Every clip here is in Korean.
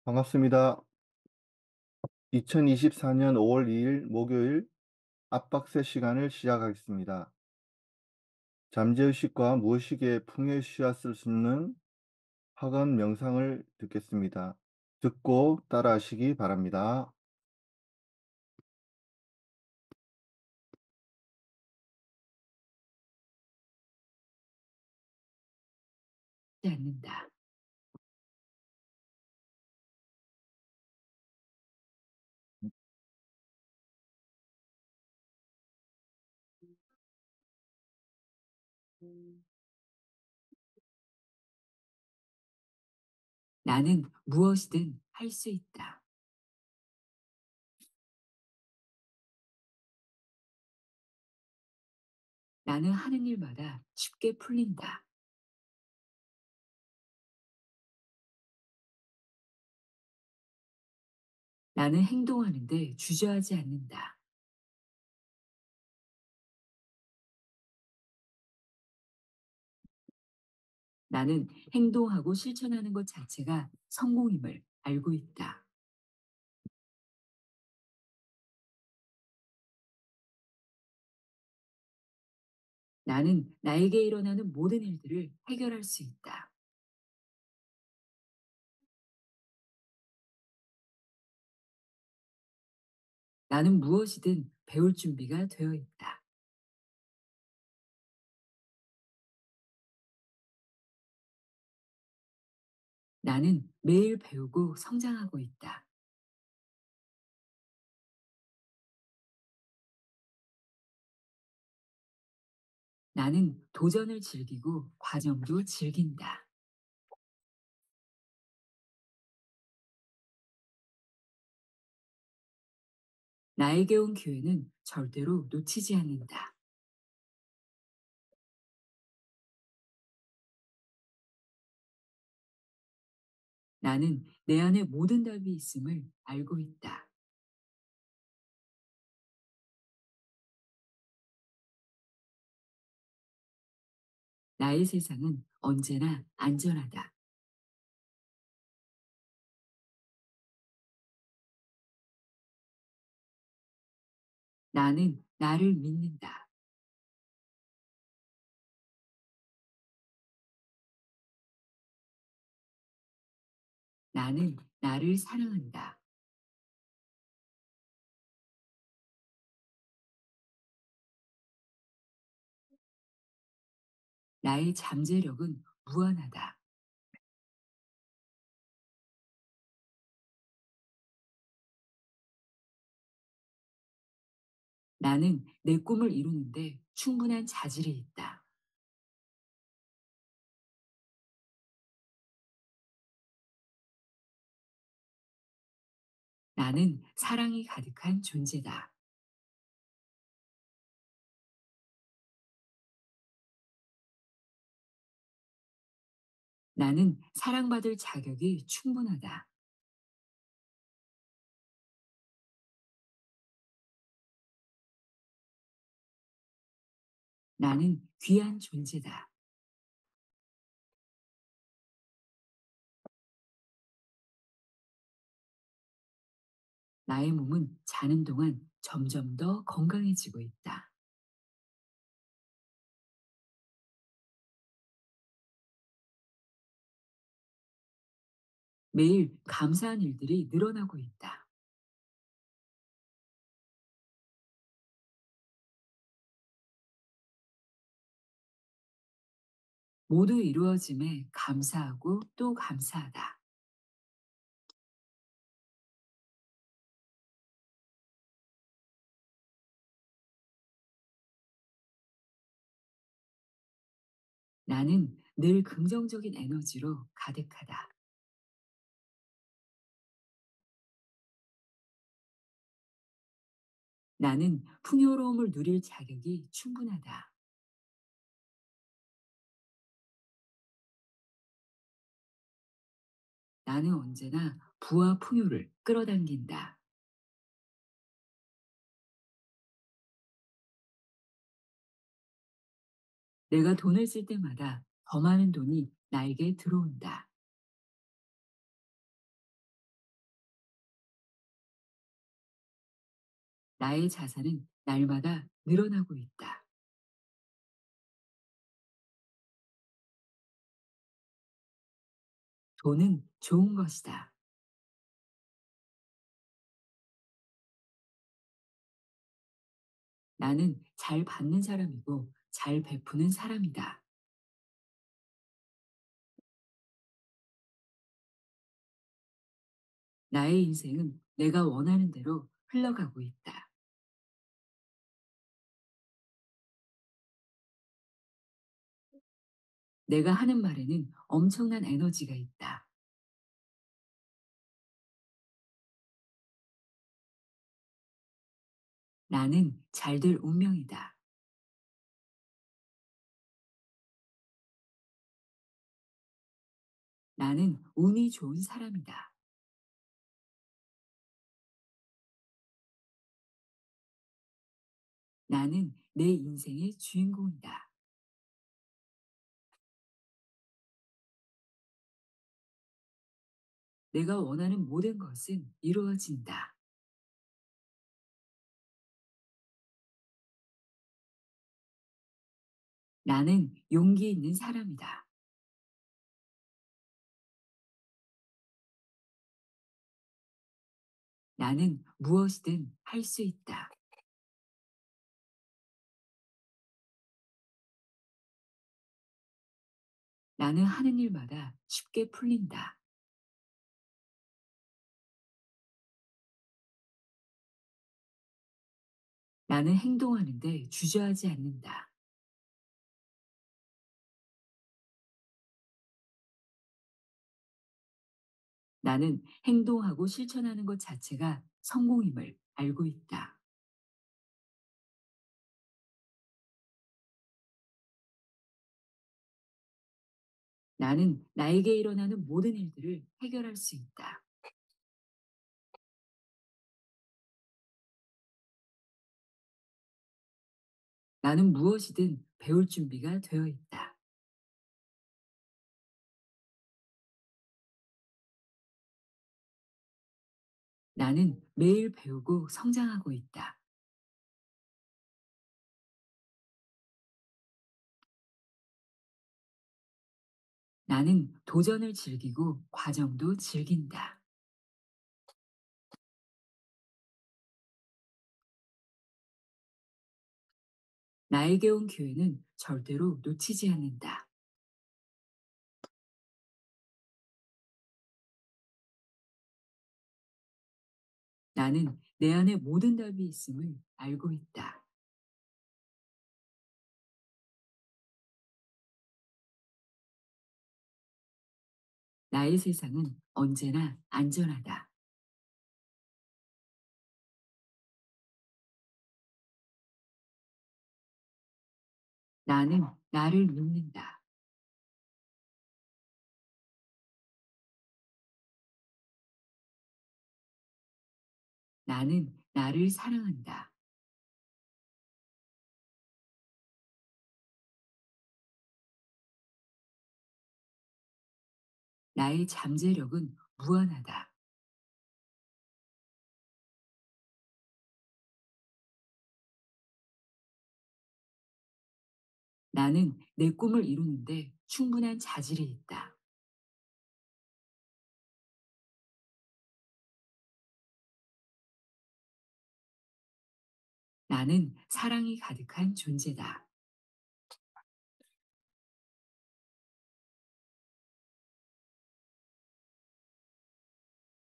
반갑습니다. 2024년 5월 2일 목요일 압박새 시간을 시작하겠습니다. 잠재의식과 무의식의 풍요의 씨앗을 심는 학원 명상을 듣겠습니다. 듣고 따라하시기 바랍니다. 않는다. 나는 무엇이든 할 수 있다. 나는 하는 일마다 쉽게 풀린다. 나는 행동하는데 주저하지 않는다. 나는 행동하고 실천하는 것 자체가 성공임을 알고 있다. 나는 나에게 일어나는 모든 일들을 해결할 수 있다. 나는 무엇이든 배울 준비가 되어 있다. 나는 매일 배우고 성장하고 있다. 나는 도전을 즐기고 과정도 즐긴다. 나에게 온 기회는 절대로 놓치지 않는다. 나는 내 안에 모든 답이 있음을 알고 있다. 나의 세상은 언제나 안전하다. 나는 나를 믿는다. 나는 나를 사랑한다. 나의 잠재력은 무한하다. 나는 내 꿈을 이루는데 충분한 자질이 있다. 나는 사랑이 가득한 존재다. 나는 사랑받을 자격이 충분하다. 나는 귀한 존재다. 나의 몸은 자는 동안 점점 더 건강해지고 있다. 매일 감사한 일들이 늘어나고 있다. 모두 이루어짐에 감사하고 또 감사하다. 나는 늘 긍정적인 에너지로 가득하다. 나는 풍요로움을 누릴 자격이 충분하다. 나는 언제나 부와 풍요를 끌어당긴다. 내가 돈을 쓸 때마다 더 많은 돈이 나에게 들어온다. 나의 자산은 날마다 늘어나고 있다. 돈은 좋은 것이다. 나는 잘 받는 사람이고 잘 베푸는 사람이다. 나의 인생은 내가 원하는 대로 흘러가고 있다. 내가 하는 말에는 엄청난 에너지가 있다. 나는 잘 될 운명이다. 나는 운이 좋은 사람이다. 나는 내 인생의 주인공이다. 내가 원하는 모든 것은 이루어진다. 나는 용기 있는 사람이다. 나는 무엇이든 할 수 있다. 나는 하는 일마다 쉽게 풀린다. 나는 행동하는데 주저하지 않는다. 나는 행동하고 실천하는 것 자체가 성공임을 알고 있다. 나는 나에게 일어나는 모든 일들을 해결할 수 있다. 나는 무엇이든 배울 준비가 되어 있다. 나는 매일 배우고 성장하고 있다. 나는 도전을 즐기고 과정도 즐긴다. 나에게 온 기회는 절대로 놓치지 않는다. 나는 내 안에 모든 답이 있음을 알고 있다. 나의 세상은 언제나 안전하다. 나는 나를 믿는다. 나는 나를 사랑한다. 나의 잠재력은 무한하다. 나는 내 꿈을 이루는데 충분한 자질이 있다. 나는 사랑이 가득한 존재다.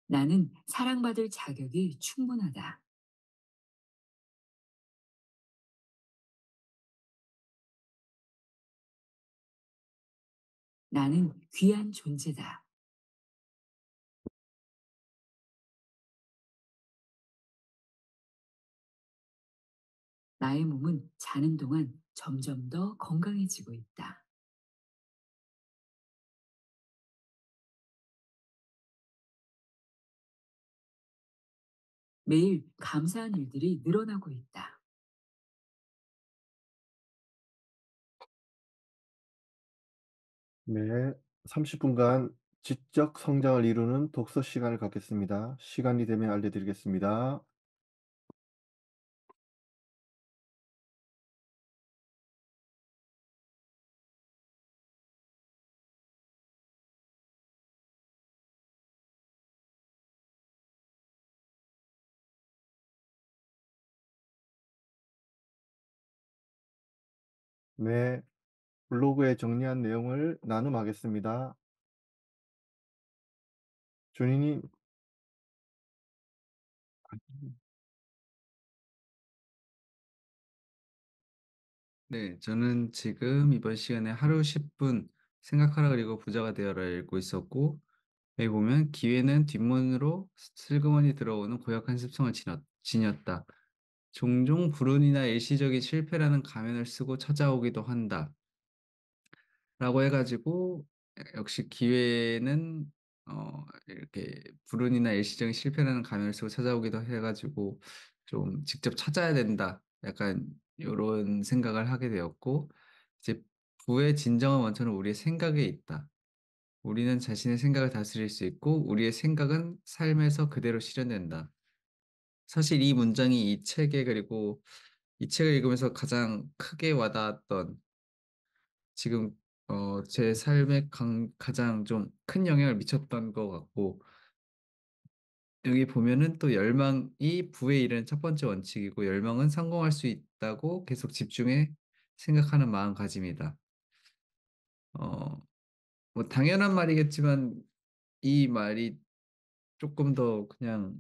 나는 사랑받을 자격이 충분하다. 나는 귀한 존재다. 나의 몸은 자는 동안 점점 더 건강해지고 있다. 매일 감사한 일들이 늘어나고 있다. 네. 30 분간 지적 성장을 이루는 독서 시간을 갖겠습니다. 시간이 되면 알려드리겠습니다. 네. 블로그에 정리한 내용을 나눔하겠습니다. 준이님. 네, 저는 지금 이번 시간에 하루 10분 생각하라 그리고 부자가 되어라 읽고 있었고, 여기 보면 기회는 뒷문으로 슬그머니 들어오는 고약한 습성을 지녔다. 종종 불운이나 일시적인 실패라는 가면을 쓰고 찾아오기도 한다. 라고 해 가지고 역시 기회는 이렇게 불운이나 일시적인 실패라는 가면을 쓰고 찾아오기도 해 가지고 좀 '직접 찾아야 된다.' 약간 요런 생각을 하게 되었고, 이제 부의 진정한 원천은 우리의 생각에 있다. 우리는 자신의 생각을 다스릴 수 있고 우리의 생각은 삶에서 그대로 실현된다. 사실 이 문장이 이 책에, 그리고 이 책을 읽으면서 가장 크게 와닿았던, 지금 제 삶에 가장 좀 큰 영향을 미쳤던 것 같고, 여기 보면은 또 열망이 부에 이르는 첫 번째 원칙이고 열망은 성공할 수 있다고 계속 집중해 생각하는 마음가짐이다. 어 뭐 당연한 말이겠지만 이 말이 쪼끔 더 그냥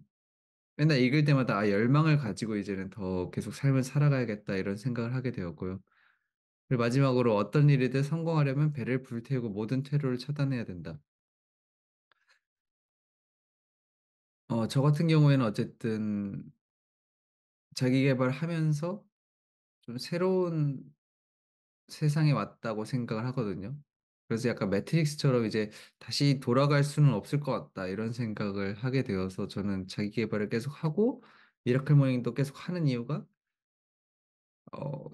맨날 읽을 때마다 '아, 열망을 가지고 이제는 더 계속 삶을 살아가야겠다.' 이런 생각을 하게 되었고요. 그리고 마지막으로 '어떤 일이든 성공하려면 배를 불태우고 모든 퇴로를 차단해야 된다.' 저 같은 경우에는 어쨌든 자기 계발하면서 좀 새로운 세상에 왔다고 생각을 하거든요. 그래서 약간 매트릭스처럼 이제 '다시 돌아갈 수는 없을 것 같다.' 이런 생각을 하게 되어서 저는 자기 계발을 계속하고 미라클 모닝도 계속하는 이유가,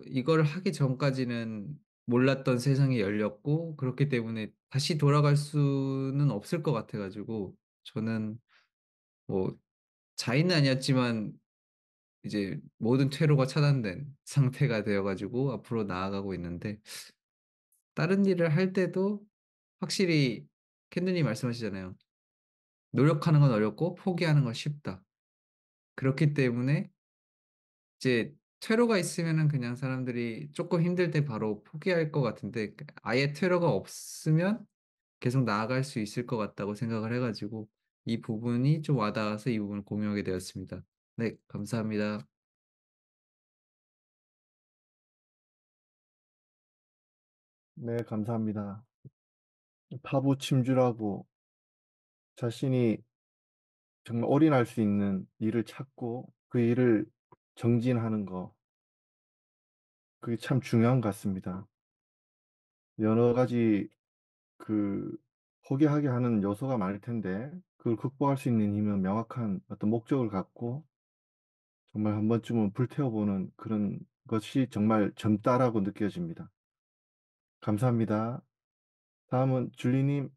이거를 하기 전까지는 몰랐던 세상이 열렸고 그렇기 때문에 다시 돌아갈 수는 없을 것 같아 가지고, 저는 뭐 자인은 아니었지만 이제 모든 퇴로가 차단된 상태가 되어 가지고 앞으로 나아가고 있는데, 다른 일을 할 때도 확실히 캔디님 말씀하시잖아요. "노력하는 건 어렵고 포기하는 건 쉽다." 그렇기 때문에 이제 퇴로가 있으면은 그냥 사람들이 쪼끔 힘들 때 바로 포기할 것 같은데, 아예 퇴로가 없으면 계속 나아갈 수 있을 것 같다고 생각을 해 가지고 이 부분이 좀 와 닿아서 이 부분을 공유하게 되었습니다. 네, 감사합니다. 네, 감사합니다. 파부침주라고 자신이 정말 올인할 수 있는 일을 찾고 그 일을 정진하는 거, 그게 참 중요한 것 같습니다. 여러 가지 그 포기하게 하는 요소가 많을 텐데 그걸 극복할 수 있는 힘은 명확한 어떤 목적을 갖고 정말 한 번쯤은 불태워 보는 그런 것이 정말 젊다라고 느껴집니다. 감사합니다. 다음은 줄리님.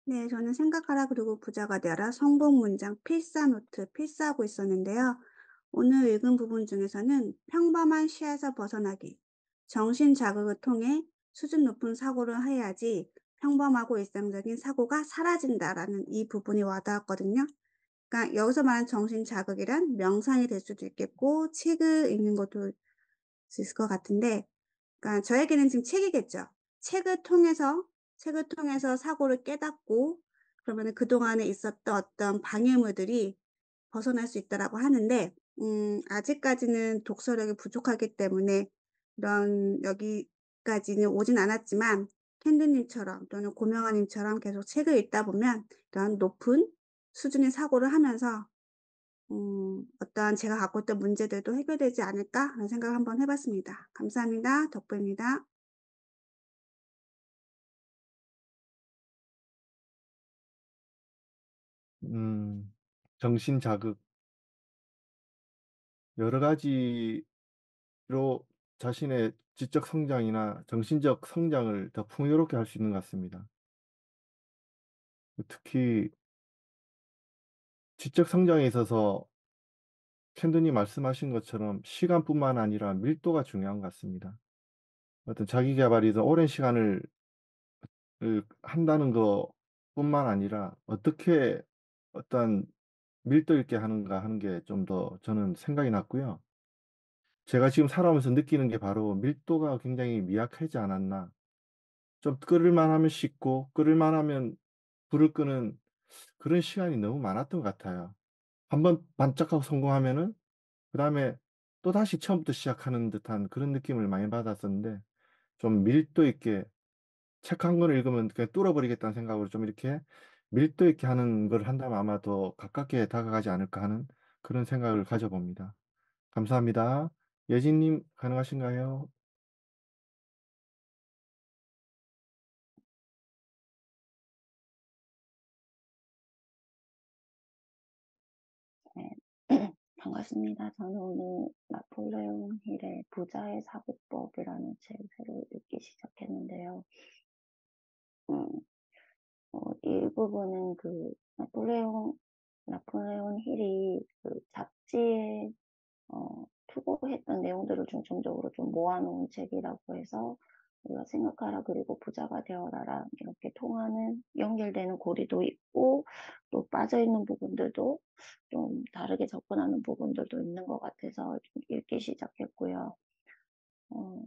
네, 저는 생각하라 그리고 부자가 되어라 성공 문장 필사 노트 필사하고 있었는데요. 오늘 읽은 부분 중에서는 평범한 시야에서 벗어나기, 정신 자극을 통해 수준 높은 사고를 해야지 평범하고 일상적인 사고가 사라진다라는 이 부분이 와닿았거든요. 그러니까 여기서 말하는 정신 자극이란 명상이 될 수도 있겠고 책을 읽는 것도 있을 것 같은데, 그러니까 저에게는 지금 책이겠죠. 책을 통해서 책을 통해서 사고를 깨닫고 그러면은 그동안에 있었던 어떤 방해물들이 벗어날 수 있다라고 하는데, 아직까지는 독서력이 부족하기 때문에 이런 여기까지는 오진 않았지만 캔디님처럼 또는 고명아 님처럼 계속 책을 읽다 보면 이런 높은 수준의 사고를 하면서 '어떠한 제가 갖고 있던 문제들도 해결되지 않을까?'라는 생각을 한번 해 봤습니다. 감사합니다. 덕분입니다. 음. 정신 자극, 여러 가지로 자신의 지적 성장이나 정신적 성장을 더 풍요롭게 할 수 있는 것 같습니다. 특히 지적 성장에 있어서 캔드님 말씀하신 것처럼 시간뿐만 아니라 밀도가 중요한 것 같습니다. 어떤 자기 계발이 더 오랜 시간을 한다는 것뿐만 아니라 어떻게 어떤 밀도 있게 하는가 하는 게 좀 더 저는 생각이 났고요. 제가 지금 살아오면서 느끼는 게 바로 밀도가 굉장히 미약하지 않았나. 좀 끓을만 하면 식고 끓을만 하면 불을 끄는 그런 시간이 너무 많았던 것 같아요. 한번 반짝하고 성공하면은 그다음에 또다시 처음부터 시작하는 듯한 그런 느낌을 많이 받았었는데, 좀 밀도 있게 책 한 권을 읽으면 그냥 뚫어 버리겠다는 생각으로 좀 이렇게 밀도 있게 하는 걸 한다면 아마 더 가깝게 다가가지 않을까 하는 그런 생각을 가져 봅니다. 감사합니다. 예진 님 가능하신가요? 네. 반갑습니다. 저는 오늘 나폴레옹 힐의 부자의 사고법이라는 책을 새로 읽기 시작했는데요. 음, 이 부분은 나폴레옹 힐이 그 잡지에 투고했던 내용들을 중점적으로 좀 모아놓은 책이라고 해서 우리가 생각하라 그리고 부자가 되어라랑 이렇게 통하는 연결되는 고리도 있고 또 빠져있는 부분들도 좀 다르게 접근하는 부분들도 있는 것 같아서 좀 읽기 시작했고요. 어,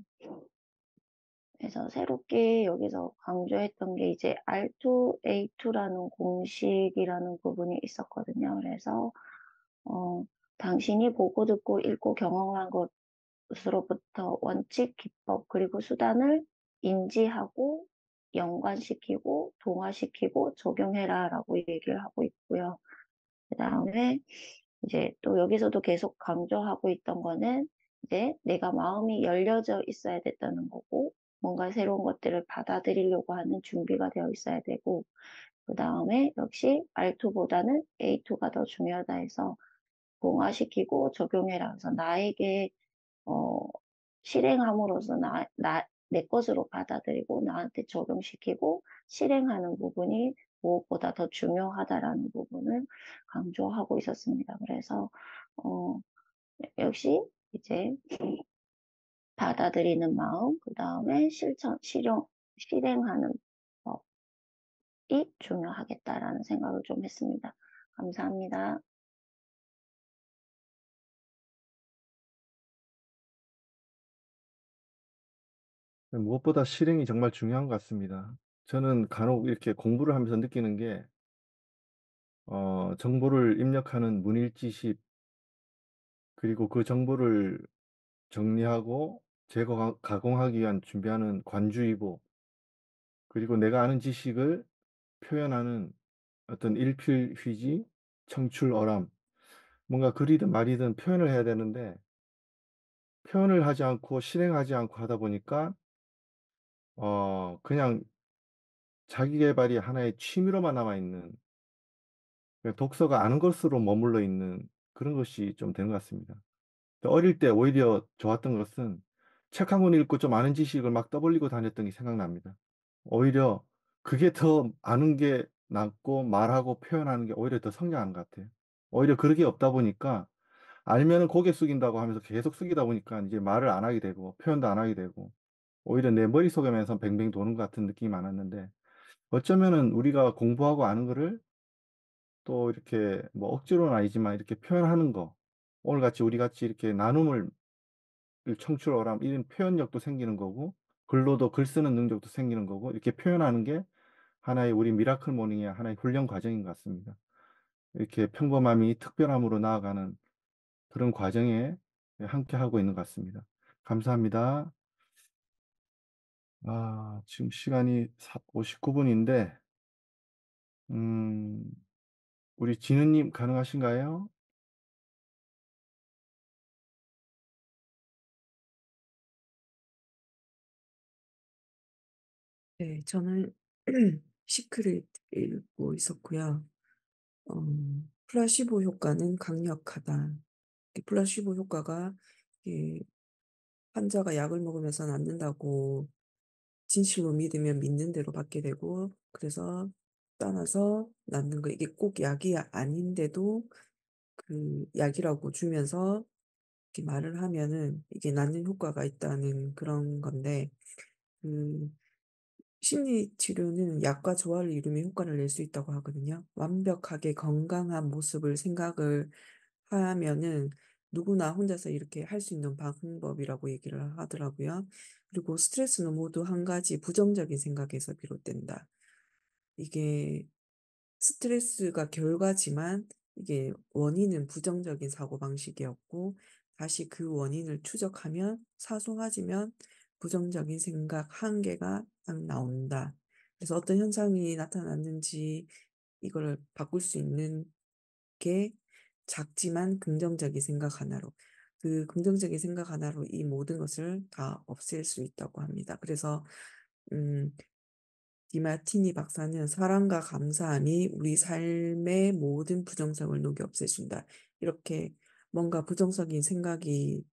그래서 새롭게 여기서 강조했던 게 이제 R2A2라는 공식이라는 부분이 있었거든요. 그래서 당신이 보고 듣고 읽고 경험한 것으로부터 원칙, 기법, 그리고 수단을 인지하고 연관시키고 동화시키고 적용해라라고 얘기를 하고 있고요. 그다음에 이제 또 여기서도 계속 강조하고 있던 거는 이제 내가 마음이 열려져 있어야 됐다는 거고, 뭔가 새로운 것들을 받아들이려고 하는 준비가 되어 있어야 되고, 그다음에 역시 R2보다는 A2가 더 중요하다 해서 동화시키고 적용해라. 그래서 나에게 어, 실행함으로써 내 것으로 받아들이고 나한테 적용시키고 실행하는 부분이 무엇보다 더 중요하다라는 부분을 강조하고 있었습니다. 그래서 어, 역시 이제 받아들이는 마음, 그 다음에 실행하는 법이 중요하겠다라는 생각을 좀 했습니다. 감사합니다. 무엇보다 실행이 정말 중요한 것 같습니다. 저는 간혹 이렇게 공부를 하면서 느끼는 게 정보를 입력하는 문일지식, 그리고 그 정보를 정리하고 가공하기 위한 준비하는 관주의보, 그리고 내가 아는 지식을 표현하는 어떤 일필휘지, 청출어람, 뭔가 글이든 말이든 표현을 해야 되는데 표현을 하지 않고 실행하지 않고 하다 보니까 그냥 자기 계발이 하나의 취미로만 남아 있는, 그냥 독서가 아는 것으로 머물러 있는 그런 것이 좀 되는 것 같습니다. 어릴 때 오히려 좋았던 것은 책 한 권 읽고 좀 아는 지식을 막 떠벌리고 다녔던 게 생각납니다. 오히려 그게 더 아는 게 낫고 말하고 표현하는 게 오히려 더 성장하는 것 같아요. 오히려 그런 게 없다 보니까 알면은 고개 숙인다고 하면서 계속 숙이다 보니까 이제 말을 안 하게 되고 표현도 안 하게 되고 오히려 내 머릿속에만 뱅뱅 도는 것 같은 느낌이 많았는데, 어쩌면은 우리가 공부하고 아는 거를 또 이렇게 뭐 억지로는 아니지만 이렇게 표현하는 거, 오늘 같이 우리 같이 이렇게 나눔을 청출어람 이런 표현력도 생기는 거고, 글로도 글 쓰는 능력도 생기는 거고, 이렇게 표현하는 게 하나의 우리 미라클 모닝의 하나의 훈련 과정인 것 같습니다. 이렇게 평범함이 특별함으로 나아가는 그런 과정에 함께 하고 있는 것 같습니다. 감사합니다. 지금 시간이 59분인데, 음, 우리 진우님 가능하신가요? 네, 저는 시크릿 읽고 있었고요. 플라시보 효과는 강력하다. 이 플라시보 효과가 이 환자가 약을 먹으면서 낫는다고 진실로 믿으면 믿는 대로 받게 되고, 그래서 따라서 낫는 거, 이게 꼭 약이 아닌데도 그 약이라고 주면서 이렇게 말을 하면은 이게 낫는 효과가 있다는 그런 건데, 그 심리 치료는 약과 조화를 이루며 효과를 낼 수 있다고 하거든요. 완벽하게 건강한 모습을 생각을 하면은 누구나 혼자서 이렇게 할 수 있는 방법이라고 얘기를 하더라고요. 그리고 스트레스는 모두 한 가지 부정적인 생각에서 비롯된다. 이게 스트레스가 결과지만 이게 원인은 부정적인 사고방식이었고 다시 그 원인을 추적하면 사소하지만 부정적인 생각 한 개가 딱 나온다. 그래서 어떤 현상이 나타났는지 이거를 바꿀 수 있는 게 작지만 긍정적인 생각 하나로 그 긍정적인 생각 하나로 이 모든 것을 다 없앨 수 있다고 합니다. 그래서 음 디마티니 박사는 "사랑과 감사함이 우리 삶의 모든 부정성을 녹여 없애준다." 이렇게 뭔가 부정적인 생각이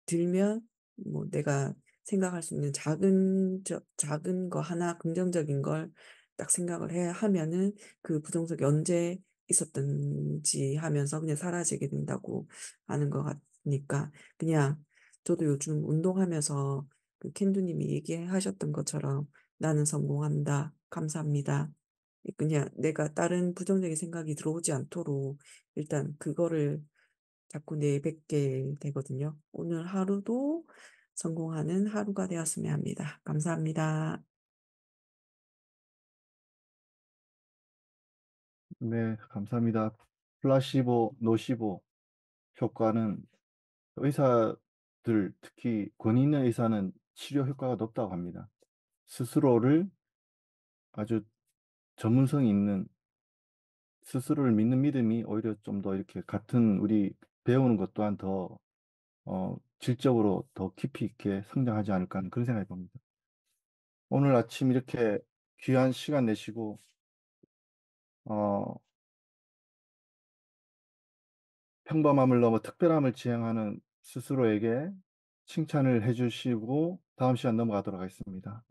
들면 뭐 내가 생각할 수 있는 작은 거 하나 긍정적인 걸 딱 생각을 해 하면은 그 부정적이 언제 있었든지 하면서 그냥 사라지게 된다고 하는 것 같으니까 그냥 저도 요즘 운동하면서 그 캔두 님이 얘기하셨던 것처럼 '나는 성공한다. 감사합니다.' 그냥 내가 다른 부정적인 생각이 들어오지 않도록 일단 그거를 자꾸 내뱉게 되거든요. 오늘 하루도 성공하는 하루가 되었으면 합니다. 감사합니다. 네, 감사합니다. 플라시보, 노시보 효과는 의사들, 특히 권위 있는 의사는 치료 효과가 높다고 합니다. 스스로를 아주 전문성이 있는 스스로를 믿는 믿음이 오히려 좀 더 이렇게 같은 우리 배우는 것 또한 더 질적으로 더 깊이 있게 성장하지 않을까 하는 그런 생각이 듭니다. 오늘 아침 이렇게 귀한 시간 내시고 어, 평범함을 넘어 특별함을 지향하는 스스로에게 칭찬을 해주시고 다음 시간 넘어가도록 하겠습니다.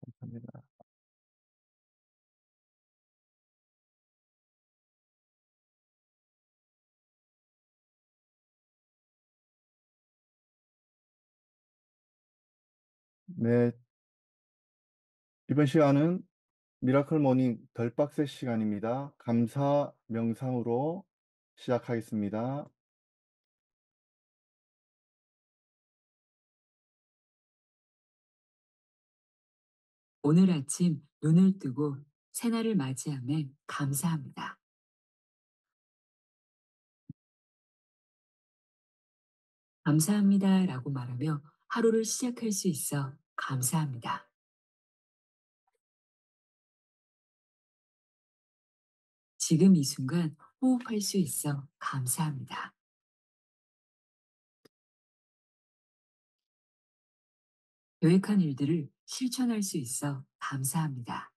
감사합니다. 네, 이번 시간은 미라클 모닝 덜 빡세 시간입니다. 감사 명상으로 시작하겠습니다. 오늘 아침 눈을 뜨고 새날을 맞이함에 감사합니다. 감사합니다라고 말하며 하루를 시작할 수 있어 감사합니다. 지금 이 순간 호흡할 수 있어 감사합니다. 계획한 일들을 실천할 수 있어 감사합니다.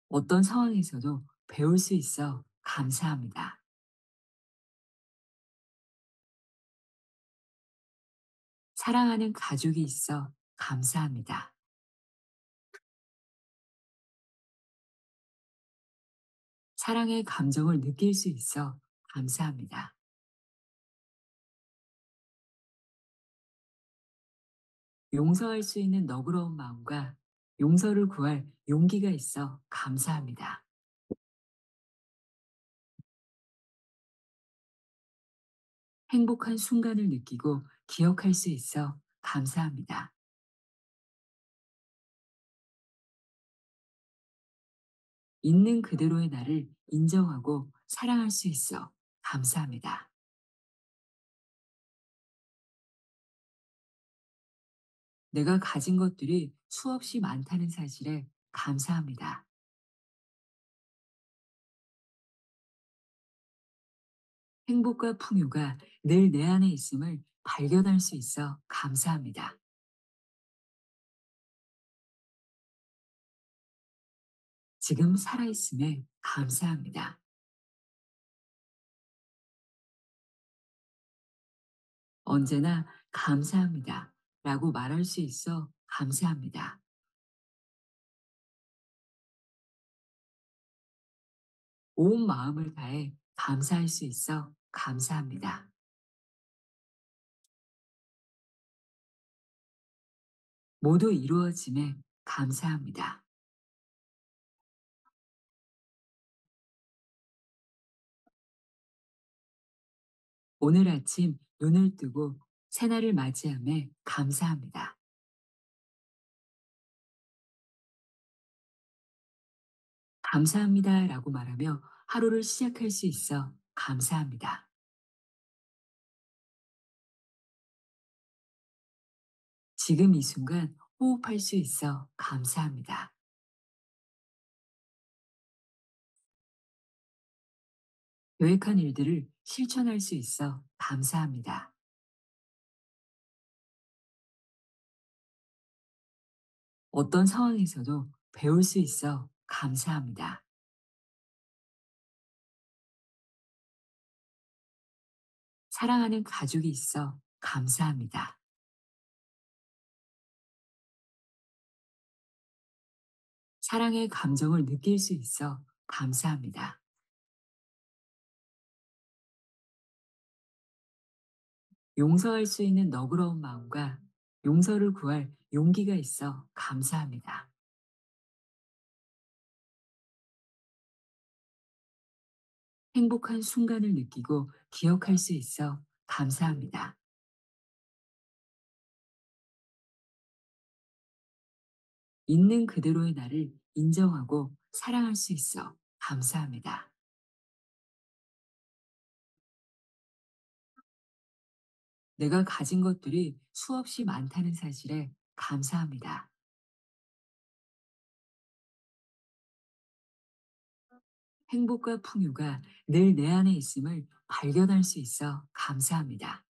어떤 상황에서도 배울 수 있어 감사합니다. 사랑하는 가족이 있어 감사합니다. 사랑의 감정을 느낄 수 있어 감사합니다. 용서할 수 있는 너그러운 마음과 용서를 구할 용기가 있어 감사합니다. 행복한 순간을 느끼고 기억할 수 있어 감사합니다. 있는 그대로의 나를 인정하고 사랑할 수 있어 감사합니다. 내가 가진 것들이 수없이 많다는 사실에 감사합니다. 행복과 풍요가 늘 내 안에 있음을 발견할 수 있어 감사합니다. 지금 살아있음에 감사합니다. 언제나 감사합니다. 라고 말할 수 있어 감사합니다. 온 마음을 다해 감사할 수 있어 감사합니다. 모두 이루어짐에 감사합니다. 오늘 아침 눈을 뜨고 새날을 맞이함에 감사합니다. 감사합니다라고 말하며 하루를 시작할 수 있어 감사합니다. 지금 이 순간 호흡할 수 있어 감사합니다. 계획한 일들을 실천할 수 있어 감사합니다. 어떤 상황에서도 배울 수 있어 감사합니다. 사랑하는 가족이 있어 감사합니다. 사랑의 감정을 느낄 수 있어 감사합니다. 용서할 수 있는 너그러운 마음과 용서를 구할 용기가 있어 감사합니다. 행복한 순간을 느끼고 기억할 수 있어 감사합니다. 있는 그대로의 나를 인정하고 사랑할 수 있어 감사합니다. 내가 가진 것들이 수없이 많다는 사실에 감사합니다. 행복과 풍요가 늘 내 안에 있음을 발견할 수 있어 감사합니다.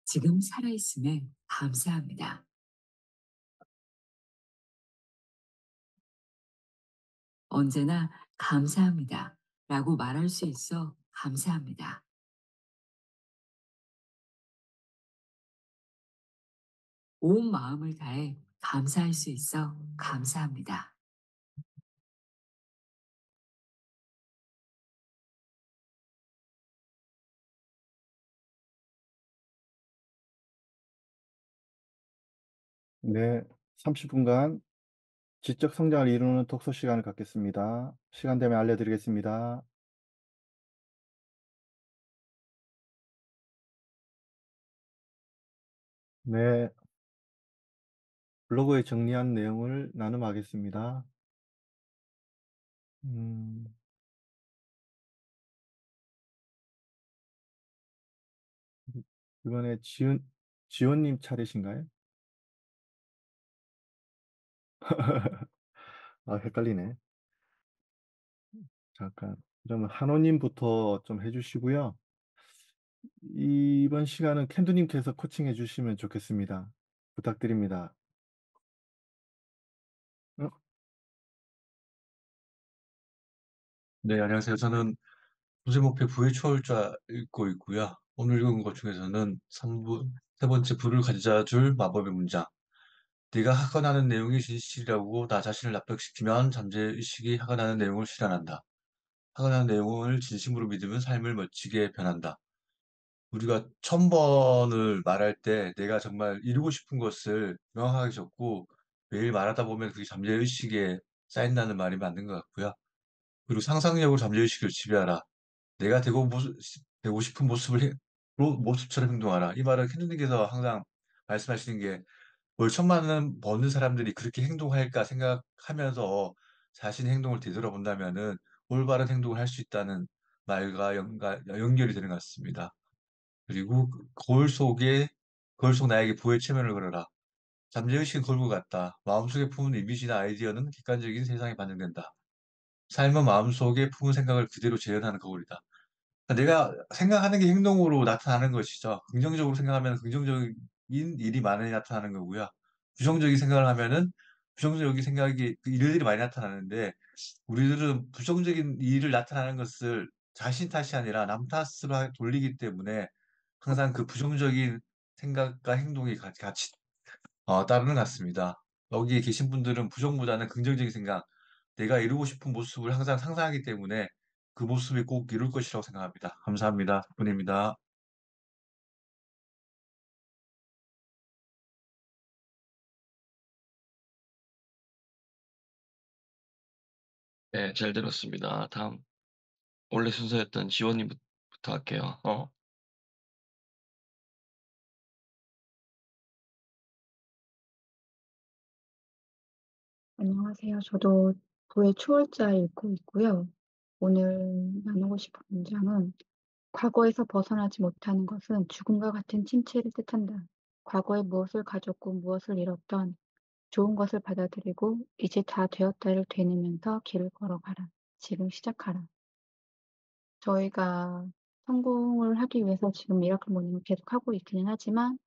지금 살아있음에 감사합니다. 언제나 감사합니다. 라고 말할 수 있어 감사합니다. 온 마음을 다해 감사할 수 있어 감사합니다. 네, 30분간 지적 성장을 이루는 독서 시간을 갖겠습니다. 시간 되면 알려드리겠습니다. 네, 블로그에 정리한 내용을 나눔하겠습니다. 음, 이번에 지원님 차례신가요? 아, 헷갈리네. 잠깐. 그러면 한호님부터 좀 해주시고요. 이번 시간은 캔두님께서 코칭해 주시면 좋겠습니다. 부탁드립니다. 어? 네, 안녕하세요. 저는 부제목표 부의 초월자 읽고 있고요. 오늘 읽은 것 중에서는 세 번째 부를 가지자 줄 마법의 문장. 네가 학원하는 내용이 진실이라고 나 자신을 납득시키면 잠재의식이 학원하는 내용을 실현한다. 학원하는 내용을 진심으로 믿으면 삶을 멋지게 변한다. 우리가 1000번을 말할 때 내가 정말 이루고 싶은 것을 명확하게 적고 매일 말하다 보면 그게 잠재의식에 쌓인다는 말이 맞는 것 같고요. 그리고 상상력으로 잠재의식을 지배하라. 내가 되고 싶은 모습처럼 행동하라. 이 말은 캔디님께서 항상 말씀하시는 게 월 1000만 원 버는 사람들이 그렇게 행동할까 생각하면서 자신의 행동을 되돌아본다면은 올바른 행동을 할 수 있다는 말과 연결이 되는 것 같습니다. 그리고 거울 속 나에게 부의 체면을 걸어라. 잠재의식은 거울과 같다. 마음속에 품은 이미지나 아이디어는 객관적인 세상에 반영된다. 삶은 마음속에 품은 생각을 그대로 재현하는 거울이다. 내가 생각하는 게 행동으로 나타나는 것이죠. 긍정적으로 생각하면 긍정적인 일이 많이 나타나는 거고요. 부정적인 생각을 하면은 부정적인 생각이 그 일들이 많이 나타나는데 우리들은 부정적인 일을 나타나는 것을 자신 탓이 아니라 남 탓으로 돌리기 때문에 항상 그 부정적인 생각과 행동이 같이 따르는 것 같습니다. 여기에 계신 분들은 부정보다는 긍정적인 생각, 내가 이루고 싶은 모습을 항상 상상하기 때문에 그 모습이 꼭 이룰 것이라고 생각합니다. 감사합니다. 덕분입니다. 네, 잘 들었습니다. 다음 원래 순서였던 지원님부터 할게요. 안녕하세요. 저도 부의 초월자 읽고 있고요. 오늘 나누고 싶은 문장은 과거에서 벗어나지 못하는 것은 죽음과 같은 침체를 뜻한다. 과거에 무엇을 가졌고 무엇을 잃었던 좋은 것을 받아들이고 이제 다 되었다를 되뇌면서 길을 걸어가라. 지금 시작하라. 저희가 성공을 하기 위해서 지금 미라클 모닝을 계속하고 있기는 하지만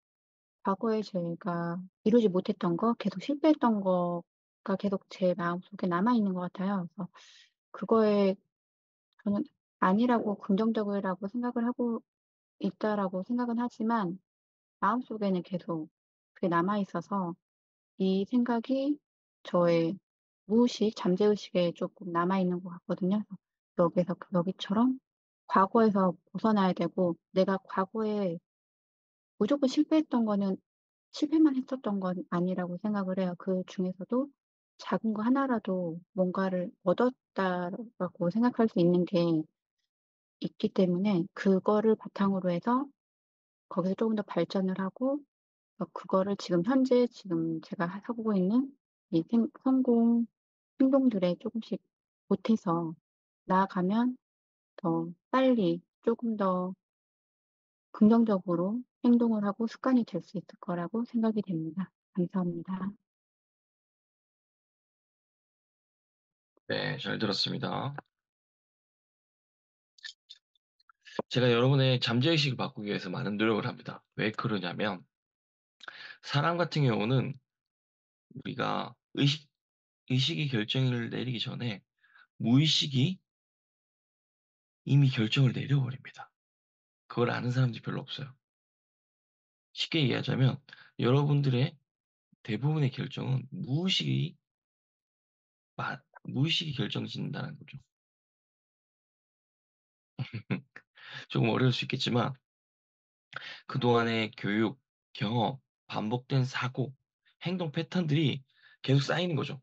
과거에 저희가 이루지 못했던 거, 계속 실패했던 거가 계속 제 마음속에 남아 있는 것 같아요. 그래서 그거에 저는 아니라고 긍정적이라고 생각을 하고 있다라고 생각은 하지만 마음속에는 계속 그게 남아 있어서 이 생각이 저의 무의식, 잠재의식에 조금 남아 있는 것 같거든요. 그래서 여기서 여기처럼 과거에서 벗어나야 되고 내가 과거에 무조건 실패했던 거는 실패만 했었던 건 아니라고 생각을 해요. 그중에서도 작은 거 하나라도 뭔가를 얻었다라고 생각할 수 있는 게 있기 때문에 그거를 바탕으로 해서 거기서 조금 더 발전을 하고 그거를 지금 현재 지금 제가 하고 있는 이 성공 행동들에 조금씩 보태서 나아가면 더 빨리 조금 더 긍정적으로 행동을 하고 습관이 될 수 있을 거라고 생각이 됩니다. 감사합니다. 네, 잘 들었습니다. 제가 여러분의 잠재의식을 바꾸기 위해서 많은 노력을 합니다. 왜 그러냐면 사람 같은 경우는 우리가 의식이 결정을 내리기 전에 무의식이 이미 결정을 내려버립니다. 그걸 아는 사람들이 별로 없어요. 쉽게 얘기하자면 여러분들의 대부분의 결정은 무의식이 결정짓는다는 거죠. 조금 어려울 수 있겠지만 그동안의 교육, 경험, 반복된 사고, 행동 패턴들이 계속 쌓이는 거죠.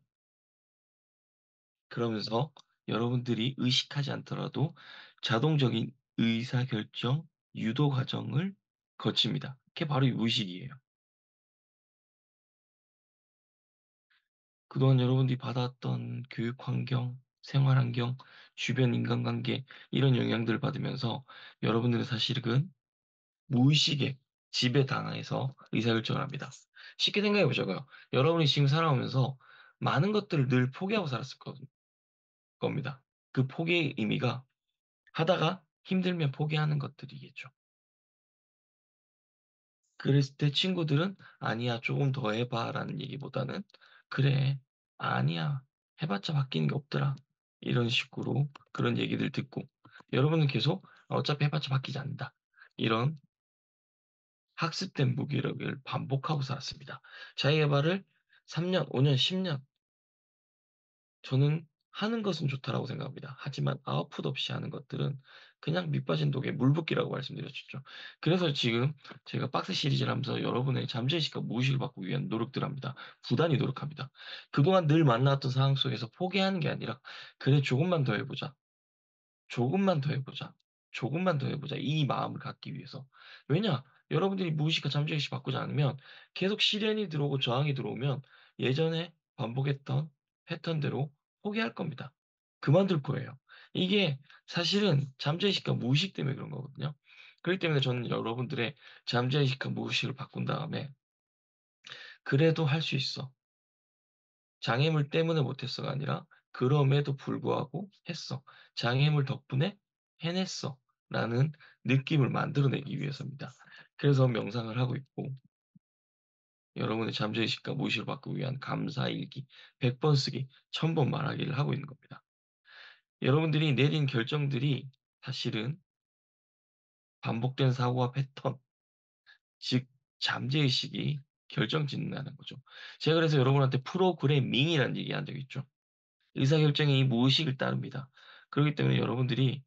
그러면서 여러분들이 의식하지 않더라도 자동적인 의사결정 유도 과정을 거칩니다. 그게 바로 이 무의식이에요. 그동안 여러분들이 받아왔던 교육 환경, 생활 환경, 주변 인간관계 이런 영향들을 받으면서 여러분들은 사실은 무의식에 지배당해서 의사결정을 합니다. 쉽게 생각해 보자고요. 여러분이 지금 살아오면서 많은 것들을 늘 포기하고 살았을 겁니다. 그 포기의 의미가 하다가 힘들면 포기하는 것들이겠죠. 그랬을 때 친구들은 "아니야. 조금 더 해 봐."라는 얘기보다는 "그래. 아니야. 해 봤자 바뀌는 게 없더라." 이런 식으로 그런 얘기들 듣고 여러분은 계속 "어차피 해 봤자 바뀌지 않는다." 이런 학습된 무기력을 반복하고 살았습니다. 자기 계발을 3 년, 5 년, 10년 저는 하는 것은 좋다라고 생각합니다. 하지만 아웃풋 없이 하는 것들은 그냥 밑 빠진 독에 물 붓기라고 말씀드렸었죠. 그래서 지금 제가 박스 시리즈를 하면서 여러분의 잠재의식과 무의식을 바꾸기 위한 노력들을 합니다. 부단히 노력합니다. 그동안 늘 만나왔던 상황 속에서 포기하는 게 아니라 '그래 조금만 더 해 보자. 조금만 더 해 보자. 조금만 더 해 보자.' 이 마음을 갖기 위해서. 왜냐? 여러분들이 무의식과 잠재의식 바꾸지 않으면 계속 시련이 들어오고 저항이 들어오면 예전에 반복했던 패턴대로 포기할 겁니다. 그만둘 거예요. 이게 사실은 잠재의식과 무의식 때문에 그런 거거든요. 그렇기 때문에 저는 여러분들의 잠재의식과 무의식을 바꾼 다음에 '그래도 할 수 있어. 장애물 때문에 못했어가 아니라 그럼에도 불구하고 했어. 장애물 덕분에 해냈어. 라는 느낌을 만들어내기 위해서입니다. 그래서 명상을 하고 있고 여러분의 잠재의식과 무의식을 바꾸기 위한 감사일기 100번 쓰기, 1000번 말하기를 하고 있는 겁니다. 여러분들이 내린 결정들이 사실은 반복된 사고와 패턴, 즉 잠재의식이 결정짓는다는 거죠. 제가 그래서 여러분한테 프로그래밍이라는 얘기한 적 있죠. 의사결정이 이 무의식을 따릅니다. 그렇기 때문에 여러분들이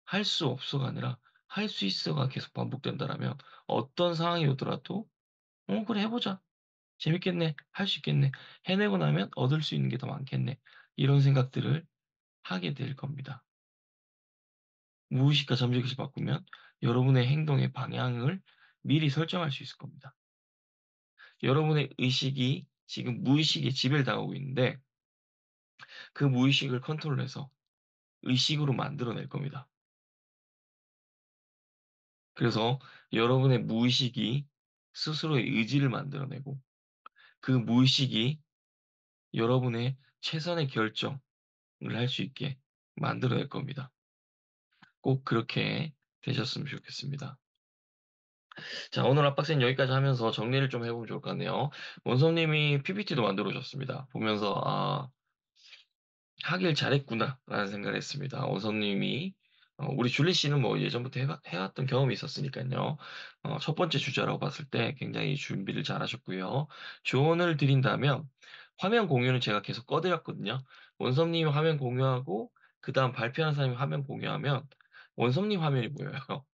'할 수 없어.'가 아니라 '할 수 있어.'가 계속 반복된다라면 어떤 상황이 오더라도 '어 그래 해 보자. 재밌겠네. 할 수 있겠네. 해내고 나면 얻을 수 있는 게 더 많겠네.' 이런 생각들을 하게 될 겁니다. 무의식과 잠재의식을 바꾸면 여러분의 행동의 방향을 미리 설정할 수 있을 겁니다. 여러분의 의식이 지금 무의식에 지배를 당하고 있는데 그 무의식을 컨트롤해서 의식으로 만들어낼 겁니다. 그래서 여러분의 무의식이 스스로의 의지를 만들어내고 그 무의식이 여러분의 최선의 결정을 할 수 있게 만들어낼 겁니다. 꼭 그렇게 되셨으면 좋겠습니다. 자, 오늘 압박스는 여기까지 하면서 정리를 좀 해보면 좋을 것 같네요. 원서님이 PPT도 만들어 오셨습니다. 보면서 하길 잘했구나라는 생각을 했습니다. 원서님이 우리 줄리 씨는 뭐 예전부터 해왔던 경험이 있었으니까요. 첫 번째 주자라고 봤을 때 굉장히 준비를 잘하셨고요. 조언을 드린다면 화면 공유는 제가 계속 꺼드렸거든요. 원섭님이 화면 공유하고 그 다음 발표하는 사람이 화면 공유하면 원섭님 화면이 보여요.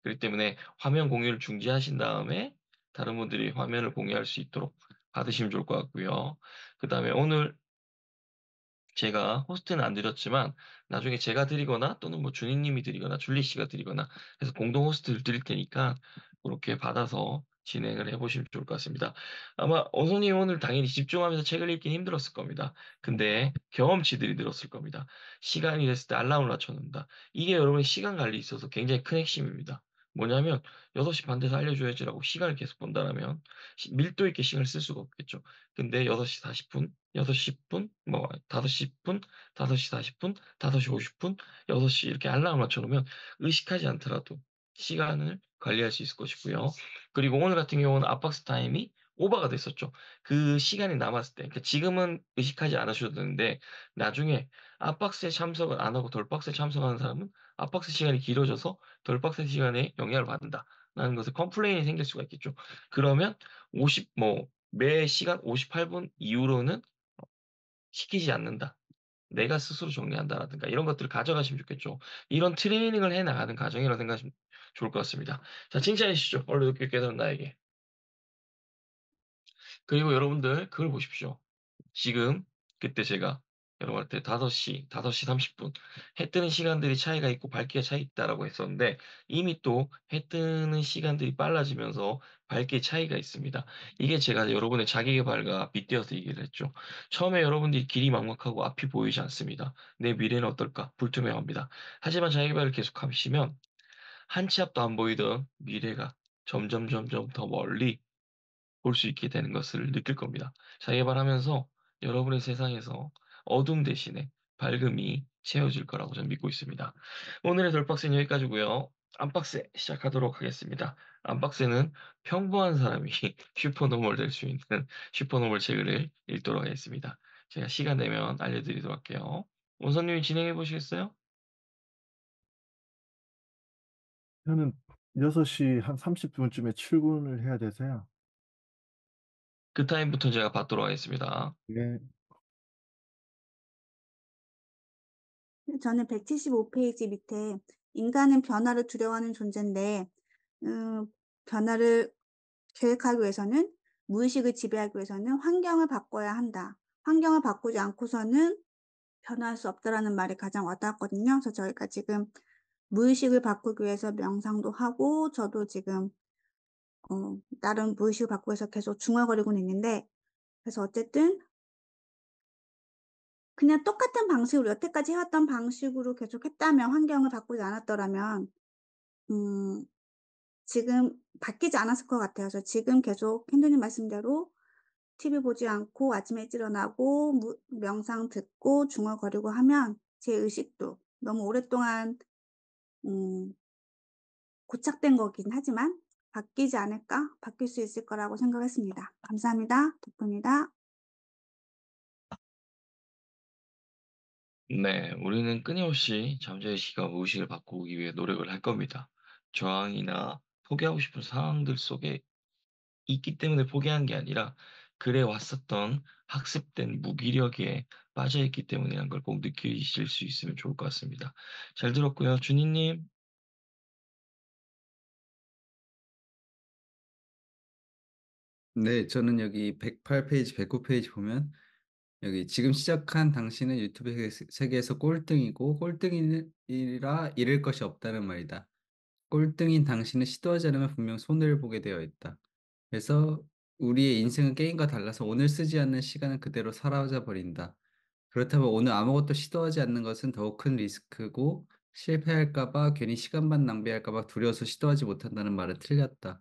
그렇기 때문에 화면 공유를 중지하신 다음에 다른 분들이 화면을 공유할 수 있도록 받으시면 좋을 것 같고요. 그 다음에 오늘 제가 호스트는 안 드렸지만 나중에 제가 드리거나 또는 뭐 준희님이 드리거나 줄리 씨가 드리거나 해서 공동 호스트를 드릴 테니까 그렇게 받아서 진행을 해보시면 좋을 것 같습니다. 아마 원성님 오늘 당연히 집중하면서 책을 읽긴 힘들었을 겁니다. 근데 경험치들이 늘었을 겁니다. 시간이 됐을 때 알람을 맞춰놓는다. 이게 여러분의 시간 관리에 있어서 굉장히 큰 핵심입니다. 뭐냐면 6시 반 돼서 알려줘야지라고 시간을 계속 본다라면 밀도 있게 시간을 쓸 수가 없겠죠. 근데 6시 40분, 6시 10분, 뭐 5시 10분, 5시 40분, 5시 50분, 6시 이렇게 알람을 맞춰놓으면 의식하지 않더라도 시간을 관리할 수 있을 것이고요. 그리고 오늘 같은 경우는 압박스 타임이 오버가 됐었죠. 그 시간이 남았을 때, 그러니까 지금은 의식하지 않으셔도 되는데 나중에 압박스에 참석을 안 하고 돌박스에 참석하는 사람은 압박스 시간이 길어져서 돌박스 시간에 영향을 받는다라는 것에 컴플레인이 생길 수가 있겠죠. 그러면 50매 시간 58분 이후로는 시키지 않는다. 내가 스스로 정리한다라든가 이런 것들을 가져가시면 좋겠죠. 이런 트레이닝을 해 나가는 과정이라고 생각하시면 좋을 것 같습니다. 자, 칭찬해 주시죠. 오늘 늦게 깨달은 나에게. 그리고 여러분들 그걸 보십시오. 지금 그때 제가 여러분한테 5시 30분 해 뜨는 시간들이 차이가 있고 밝기가 차이 있다라고 했었는데 이미 또 해 뜨는 시간들이 빨라지면서 밝기의 차이가 있습니다. 이게 제가 여러분의 자기계발과 빗대어서 얘기를 했죠. 처음에 여러분들이 길이 막막하고 앞이 보이지 않습니다. 내 미래는 어떨까? 불투명합니다. 하지만 자기계발을 계속 하시면 한 치 앞도 안 보이던 미래가 점점 더 멀리 볼 수 있게 되는 것을 느낄 겁니다. 자개발하면서 여러분의 세상에서 어둠 대신에 밝음이 채워질 거라고 저는 믿고 있습니다. 오늘의 돌박스는 여기까지고요. 안박스 시작하도록 하겠습니다. 안박스는 평범한 사람이 슈퍼노멀 될 수 있는 슈퍼노멀 책을 읽도록 하겠습니다. 제가 시간 되면 알려드리도록 할게요. 원선님이 진행해 보시겠어요? 저는 6시 한 30분쯤에 출근을 해야 돼서요. 그 타임부터 제가 받도록 하겠습니다. 네. 저는 175페이지 밑에 인간은 변화를 두려워하는 존재인데 변화를 계획하기 위해서는 무의식을 지배하기 위해서는 환경을 바꿔야 한다. 환경을 바꾸지 않고서는 변화할 수 없다라는 말이 가장 와닿았거든요. 그래서 저희가 지금 무의식을 바꾸기 위해서 명상도 하고 저도 지금 나름 무의식을 바꾸기 위해서 계속 중얼거리고는 있는데 그래서 어쨌든 그냥 똑같은 방식으로 여태까지 해왔던 방식으로 계속했다면 환경을 바꾸지 않았더라면 음 지금 바뀌지 않았을 것 같아요. 그래서 지금 계속 캔디님 말씀대로 TV 보지 않고 아침에 일찍 일어나고 명상 듣고 중얼거리고 하면 제 의식도 너무 오랫동안 음 고착된 거긴 하지만 '바뀌지 않을까? 바뀔 수 있을 거'라고 생각했습니다. 감사합니다. 덕분입니다. 네, 우리는 끊임없이 잠재의식과 무의식을 바꾸기 위해 노력을 할 겁니다. 저항이나 포기하고 싶은 상황들 속에 있기 때문에 포기한 게 아니라 그래 왔었던 학습된 무기력에 빠져있기 때문이라는 걸 꼭 느끼실 수 있으면 좋을 것 같습니다. 잘 들었고요. 준희님. 네, 저는 여기 108페이지, 109페이지 보면 여기 "지금 시작한 당신은 유튜브 세계에서 꼴등이고 꼴등이라 잃을 것이 없다는 말이다. 꼴등인 당신은 시도하지 않으면 분명 손해를 보게 되어 있다." 그래서 "우리의 인생은 게임과 달라서 오늘 쓰지 않는 시간은 그대로 사라져 버린다. 그렇다면 오늘 아무것도 시도하지 않는 것은 더욱 큰 리스크고 실패할까 봐 괜히 시간만 낭비할까 봐 두려워서 시도하지 못한다는 말은 틀렸다.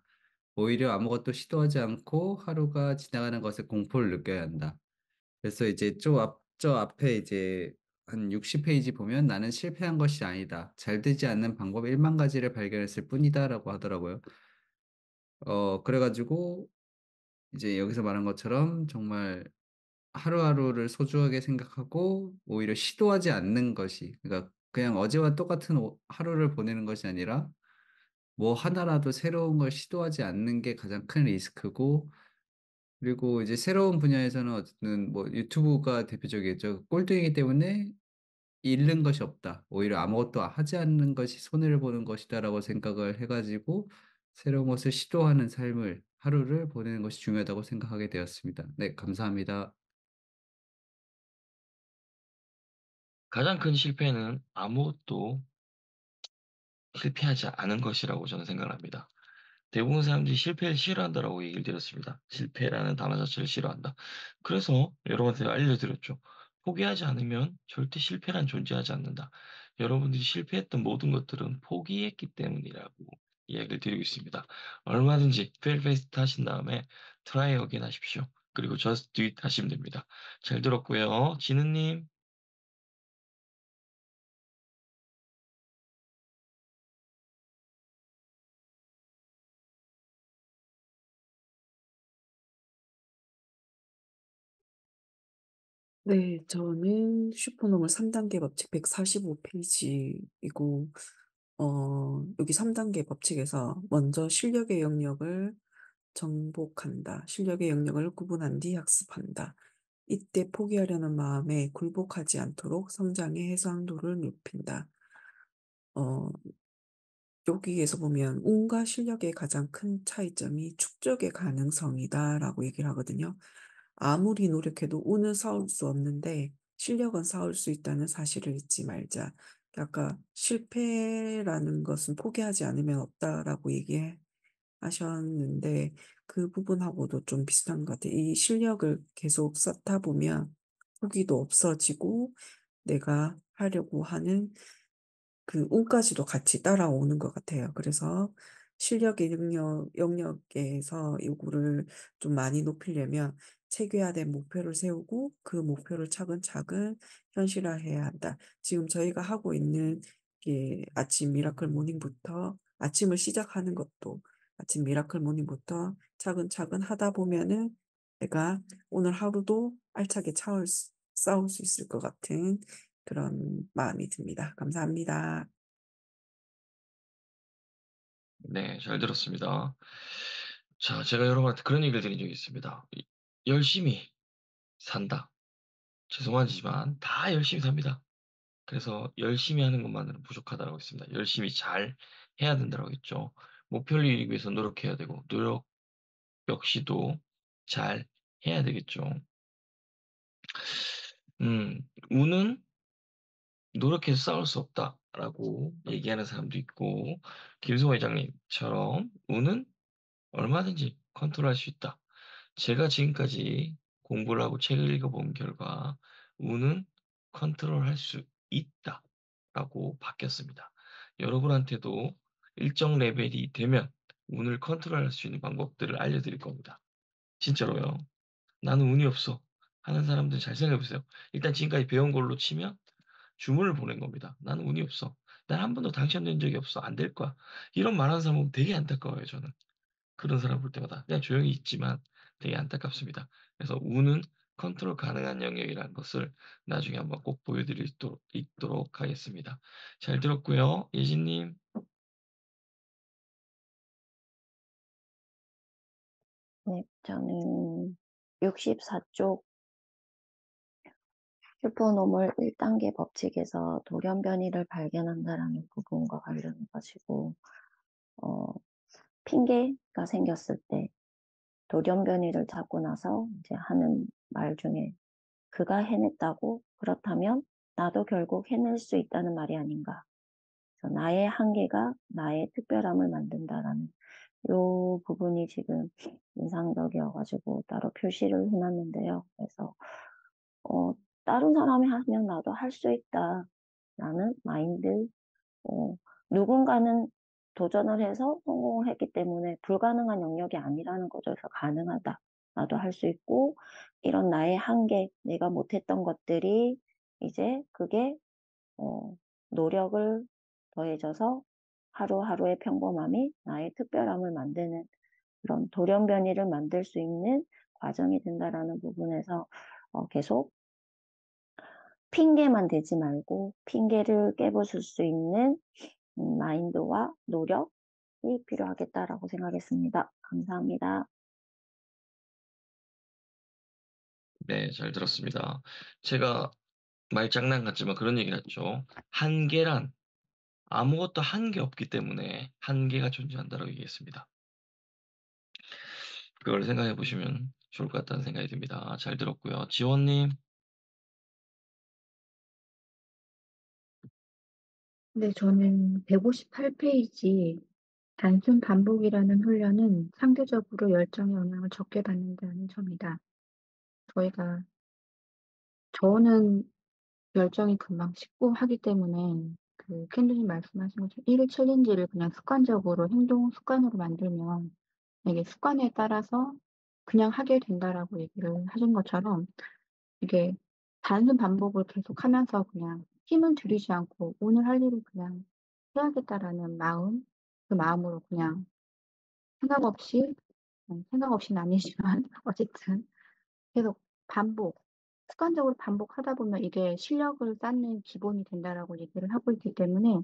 오히려 아무것도 시도하지 않고 하루가 지나가는 것에 공포를 느껴야 한다." 그래서 이제 저 앞에 이제 한 60 페이지 보면 "나는 실패한 것이 아니다. 잘 되지 않는 방법 1만 가지를 발견했을 뿐이다."라고 하더라고요. 그래 가지고 이제 여기서 말한 것처럼 정말 하루하루를 소중하게 생각하고 오히려 시도하지 않는 것이, 그러니까 그냥 어제와 똑같은 하루를 보내는 것이 아니라 뭐 하나라도 새로운 걸 시도하지 않는 게 가장 큰 리스크고, 그리고 이제 새로운 분야에서는 어쨌든 뭐 유튜브가 대표적이겠죠. 꼴등이기 때문에 '잃는 것이 없다. 오히려 아무것도 하지 않는 것이 손해를 보는 것이다.'라고 생각을 해 가지고 새로운 것을 시도하는 삶을, 하루를 보내는 것이 중요하다고 생각하게 되었습니다. 네, 감사합니다. 가장 큰 실패는 아무것도 실패하지 않은 것이라고 저는 생각을 합니다. 대부분 사람들이 실패를 싫어한다라고 얘기를 드렸습니다. 실패라는 단어 자체를 싫어한다. 그래서 여러분한테 알려드렸죠. 포기하지 않으면 절대 실패란 존재하지 않는다. 여러분들이 실패했던 모든 것들은 포기했기 때문이라고 이야기를 드리고 있습니다. 얼마든지 fail fast 하신 다음에 try again 하십시오. 그리고 just do it 하시면 됩니다. 잘 들었고요. 진우님. 네. 저는 슈퍼노멀 3 단계 법칙 145 페이지이고 여기 3 단계 법칙에서 먼저 실력의 영역을 정복한다. 실력의 영역을 구분한 뒤 학습한다. 이때 포기하려는 마음에 굴복하지 않도록 성장의 해상도를 높인다. 어 여기에서 보면 "운과 실력의 가장 큰 차이점이 축적의 가능성이다."라고 얘기를 하거든요. 아무리 노력해도 운은 쌓을 수 없는데 실력은 쌓을 수 있다는 사실을 잊지 말자. 아까 "실패라는 것은 포기하지 않으면 없다."라고 얘기하셨는데 그 부분하고도 좀 비슷한 것 같아요. 이 실력을 계속 쌓다 보면 포기도 없어지고 내가 하려고 하는 그 운까지도 같이 따라오는 것 같아요. 그래서 실력의 영역에서 요거를 좀 많이 높이려면 체계화된 목표를 세우고 그 목표를 차근차근 현실화해야 한다. 지금 저희가 하고 있는 게 아침 미라클 모닝부터 아침을 시작하는 것도 아침 미라클 모닝부터 차근차근 하다 보면은 내가 오늘 하루도 알차게 싸울 수 있을 것 같은 그런 마음이 듭니다. 감사합니다. 네, 잘 들었습니다. 자, 제가 여러분한테 그런 얘기를 드린 적이 있습니다. 열심히 산다. 죄송하지만 다 열심히 삽니다. 그래서 열심히 하는 것만으로는 부족하다라고 했습니다. 열심히 잘 해야 된다라고 했죠. 목표를 이루기 위해서 노력해야 되고 노력 역시도 잘 해야 되겠죠. 운은 노력해서 쌓을 수 없다라고 얘기하는 사람도 있고, 김승호 회장님처럼 운은 얼마든지 컨트롤할 수 있다. 제가 지금까지 공부를 하고 책을 읽어본 결과 운은 컨트롤할 수 있다라고 바뀌었습니다. 여러분한테도 일정 레벨이 되면 운을 컨트롤할 수 있는 방법들을 알려드릴 겁니다. 진짜로요. 나는 운이 없어 하는 사람들 잘 생각해 보세요. 일단 지금까지 배운 걸로 치면 주문을 보낸 겁니다. 나는 운이 없어. 난 한 번도 당첨된 적이 없어. 안 될 거야. 이런 말하는 사람 보면 되게 안타까워요, 저는. 그런 사람 볼 때마다 그냥 조용히 있지만 되게 안타깝습니다. 그래서 운은 컨트롤 가능한 영역이라는 것을 나중에 한번 꼭 있도록 하겠습니다. 잘 들었고요. 예진님. 네, 저는 64쪽 슈퍼노멀 1단계 법칙에서 돌연변이를 발견한다라는 부분과 관련해 가지고 어 핑계가 생겼을 때 돌연변이를 잡고 나서 이제 하는 말 중에 그가 해냈다고 그렇다면 나도 결국 해낼 수 있다는 말이 아닌가. 그래서 나의 한계가 나의 특별함을 만든다라는 요 부분이 지금 인상적이어가지고 따로 표시를 해놨는데요. 그래서 다른 사람이 하면 나도 할 수 있다라는 마인드, 어, 누군가는 도전을 해서 성공을 했기 때문에 불가능한 영역이 아니라는 거죠. 그래서 가능하다. 나도 할 수 있고, 이런 나의 한계, 내가 못했던 것들이 이제 그게 노력을 더해져서 하루하루의 평범함이 나의 특별함을 만드는 그런 돌연변이를 만들 수 있는 과정이 된다라는 부분에서 계속 핑계만 대지 말고 핑계를 깨부술 수 있는 마인드와 노력이 필요하겠다라고 생각했습니다. 감사합니다. 네, 잘 들었습니다. 제가 말장난 같지만 그런 얘기를 했죠. 한계란 아무것도 한 게 없기 때문에 한계가 존재한다고 얘기했습니다. 그걸 생각해 보시면 좋을 것 같다는 생각이 듭니다. 잘 들었고요. 지원님. 네, 저는 158페이지 단순 반복이라는 훈련은 상대적으로 열정의 영향을 적게 받는다는 점이다. 저는 열정이 금방 식고 하기 때문에 그 캔디님 말씀하신 것처럼 1일 챌린지를 그냥 습관적으로 행동 습관으로 만들면 이게 습관에 따라서 그냥 하게 된다라고 얘기를 하신 것처럼 이게 단순 반복을 계속하면서 그냥 힘을 들이지 않고 '오늘 할 일을 그냥 해야겠다.'라는 마음, 그 마음으로 그냥 생각 없이 생각 없이는 아니지만 어쨌든 계속 반복, 습관적으로 반복하다 보면 이게 실력을 쌓는 기본이 된다라고 얘기를 하고 있기 때문에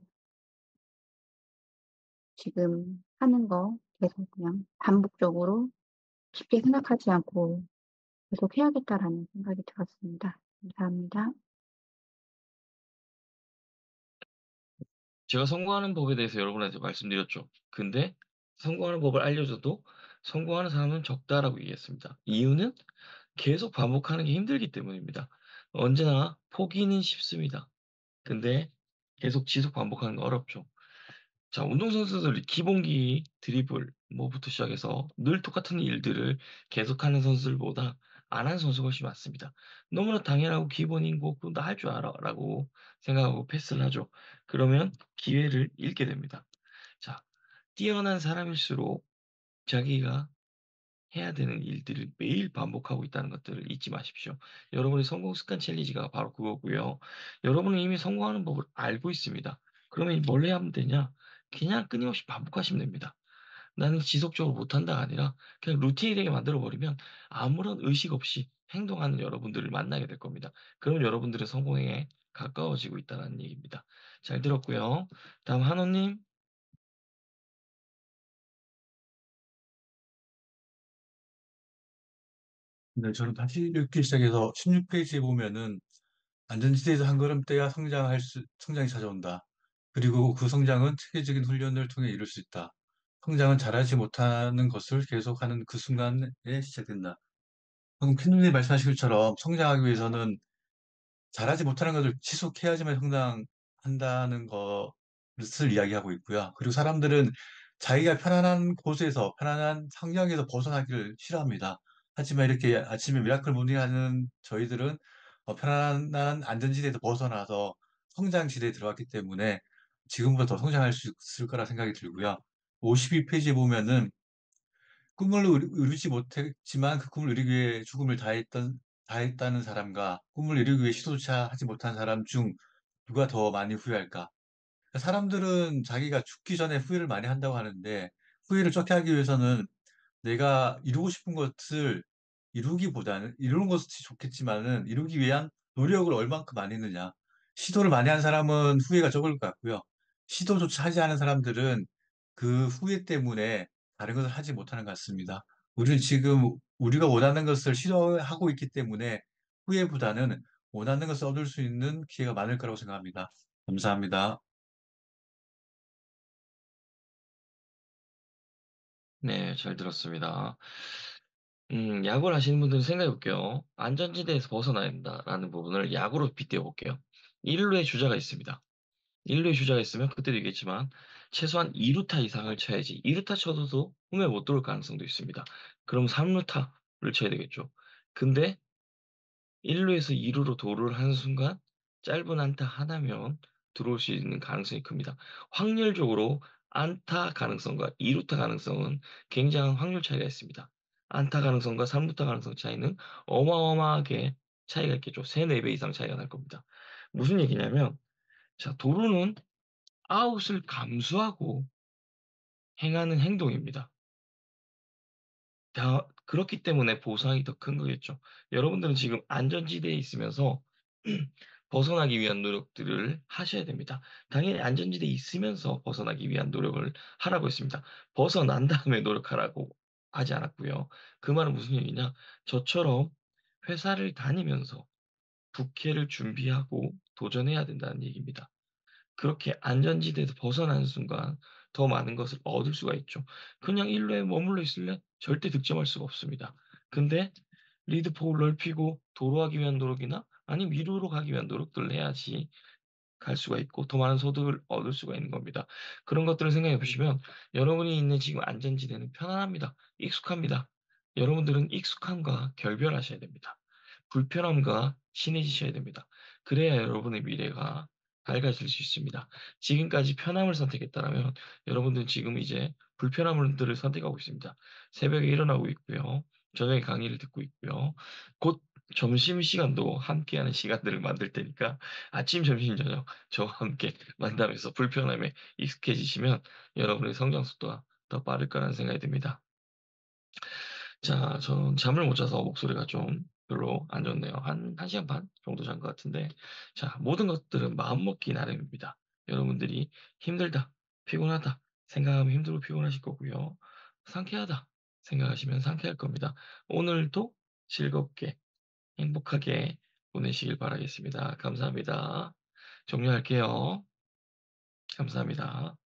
지금 하는 거 계속 그냥 반복적으로 깊게 생각하지 않고 계속 해야겠다라는 생각이 들었습니다. 감사합니다. 제가 성공하는 법에 대해서 여러분한테 말씀드렸죠. 근데 성공하는 법을 알려줘도 성공하는 사람은 적다라고 얘기했습니다. 이유는 계속 반복하는 게 힘들기 때문입니다. 언제나 포기는 쉽습니다. 근데 계속 지속 반복하는 건 어렵죠. 자, 운동선수들 기본기, 드리블 뭐부터 시작해서 늘 똑같은 일들을 계속하는 선수들보다 안 하는 선수가 훨씬 많습니다. 너무나 당연하고 기본인 거 그거 나 할 줄 알아.'라고 생각하고 패스를 하죠. 그러면 기회를 잃게 됩니다. 자, 뛰어난 사람일수록 자기가 해야 되는 일들을 매일 반복하고 있다는 것들을 잊지 마십시오. 여러분의 성공 습관 챌린지가 바로 그거고요. 여러분은 이미 성공하는 법을 알고 있습니다. 그러면 뭘 해야 하면 되냐? 그냥 끊임없이 반복하시면 됩니다. 나는 지속적으로 못한다가 아니라 그냥 루틴이 되게 만들어 버리면 아무런 의식 없이 행동하는 여러분들을 만나게 될 겁니다. 그럼 여러분들은 성공에 가까워지고 있다는 얘기입니다. 잘 들었고요. 다음 한호 님. 네, 저는 다시 읽기 시작해서 16페이지에 보면은 안전지대에서 한 걸음 떼야 성장이 찾아온다. 그리고 그 성장은 체계적인 훈련을 통해 이룰 수 있다. 성장은 잘하지 못하는 것을 계속하는 그 순간에 시작된다. 방금 캔디님 말씀하신 것처럼 성장하기 위해서는 잘하지 못하는 것을 지속해야지만 성장한다는 것을 이야기하고 있고요. 그리고 사람들은 자기가 편안한 곳에서, 편안한 환경에서 벗어나기를 싫어합니다. 하지만 이렇게 아침에 미라클 모닝하는 저희들은 편안한 안전지대에서 벗어나서 성장지대에 들어갔기 때문에 지금보다 더 성장할 수 있을 거라 생각이 들고요. 52페이지에 보면은 꿈을 이루지 못했지만 그 꿈을 이루기 위해 죽음을 다했다는 사람과 꿈을 이루기 위해 시도조차 하지 못한 사람 중 누가 더 많이 후회할까? 그러니까 사람들은 자기가 죽기 전에 후회를 많이 한다고 하는데 후회를 적게 하기 위해서는 내가 이루고 싶은 것을 이루기보다는 이루는 것이 좋겠지만은 이루기 위한 노력을 얼만큼 많이 했느냐. 시도를 많이 한 사람은 후회가 적을 것 같고요. 시도조차 하지 않은 사람들은 그 후회 때문에 다른 것을 하지 못하는 것 같습니다. 우리는 지금 우리가 원하는 것을 시도하고 있기 때문에 후회보다는 원하는 것을 얻을 수 있는 기회가 많을 거라고 생각합니다. 감사합니다. 네, 잘 들었습니다. 야구를 하시는 분들은 생각해 볼게요. '안전지대에서 벗어나야 된다.'라는 부분을 야구로 빗대어 볼게요. 1 루에 주자가 있습니다. 1 루에 주자가 있으면 그때도 얘기했지만 최소한 2 루타 이상을 쳐야지 2 루타 쳐서도 홈에 못 들어올 가능성도 있습니다. 그럼 3 루타를 쳐야 되겠죠. 근데 1 루에서 2 루로 도루를 하는 순간 짧은 안타 하나면 들어올 수 있는 가능성이 큽니다. 확률적으로 안타 가능성과 2 루타 가능성은 굉장한 확률 차이가 있습니다. 안타 가능성과 3 루타 가능성 차이는 어마어마하게 차이가 있겠죠. 3-4배 이상 차이가 날 겁니다. 무슨 얘기냐면 자 도루는 아웃을 감수하고 행하는 행동입니다. 다 그렇기 때문에 보상이 더 큰 거겠죠. 여러분들은 지금 안전지대에 있으면서 벗어나기 위한 노력들을 하셔야 됩니다. 당연히 안전지대에 있으면서 벗어나기 위한 노력을 하라고 했습니다. 벗어난 다음에 노력하라고 하지 않았고요. 그 말은 무슨 얘기냐? 저처럼 회사를 다니면서 부캐를 준비하고 도전해야 된다는 얘기입니다. 그렇게 안전지대에서 벗어나는 순간 더 많은 것을 얻을 수가 있죠. 그냥 1 루에 머물러 있을래? 절대 득점할 수가 없습니다. 근데 리드폭을 넓히고 도루하기 위한 노력이나 아니면 2 루로 가기 위한 노력들을 해야지 갈 수가 있고 더 많은 소득을 얻을 수가 있는 겁니다. 그런 것들을 생각해 보시면 여러분이 있는 지금 안전지대는 편안합니다. 익숙합니다. 여러분들은 익숙함과 결별하셔야 됩니다. 불편함과 친해지셔야 됩니다. 그래야 여러분의 미래가 밝아질 수 있습니다. 지금까지 편함을 선택했다라면 여러분들은 지금 이제 불편함들을 선택하고 있습니다. 새벽에 일어나고 있고요. 저녁에 강의를 듣고 있고요. 곧 점심시간도 함께하는 시간들을 만들 테니까 아침, 점심, 저녁 저와 함께 만나면서 불편함에 익숙해지시면 여러분의 성장 속도가 더 빠를 거라는 생각이 듭니다. 자, 저는 잠을 못 자서 목소리가 좀 별로 안 좋네요. 한 1 시간 반 정도 잔 것 같은데 자 모든 것들은 마음먹기 나름입니다. 여러분들이 '힘들다. 피곤하다.' 생각하면 힘들고 피곤하실 거고요. '상쾌하다.' 생각하시면 상쾌할 겁니다. 오늘도 즐겁게 행복하게 보내시길 바라겠습니다. 감사합니다. 종료할게요. 감사합니다.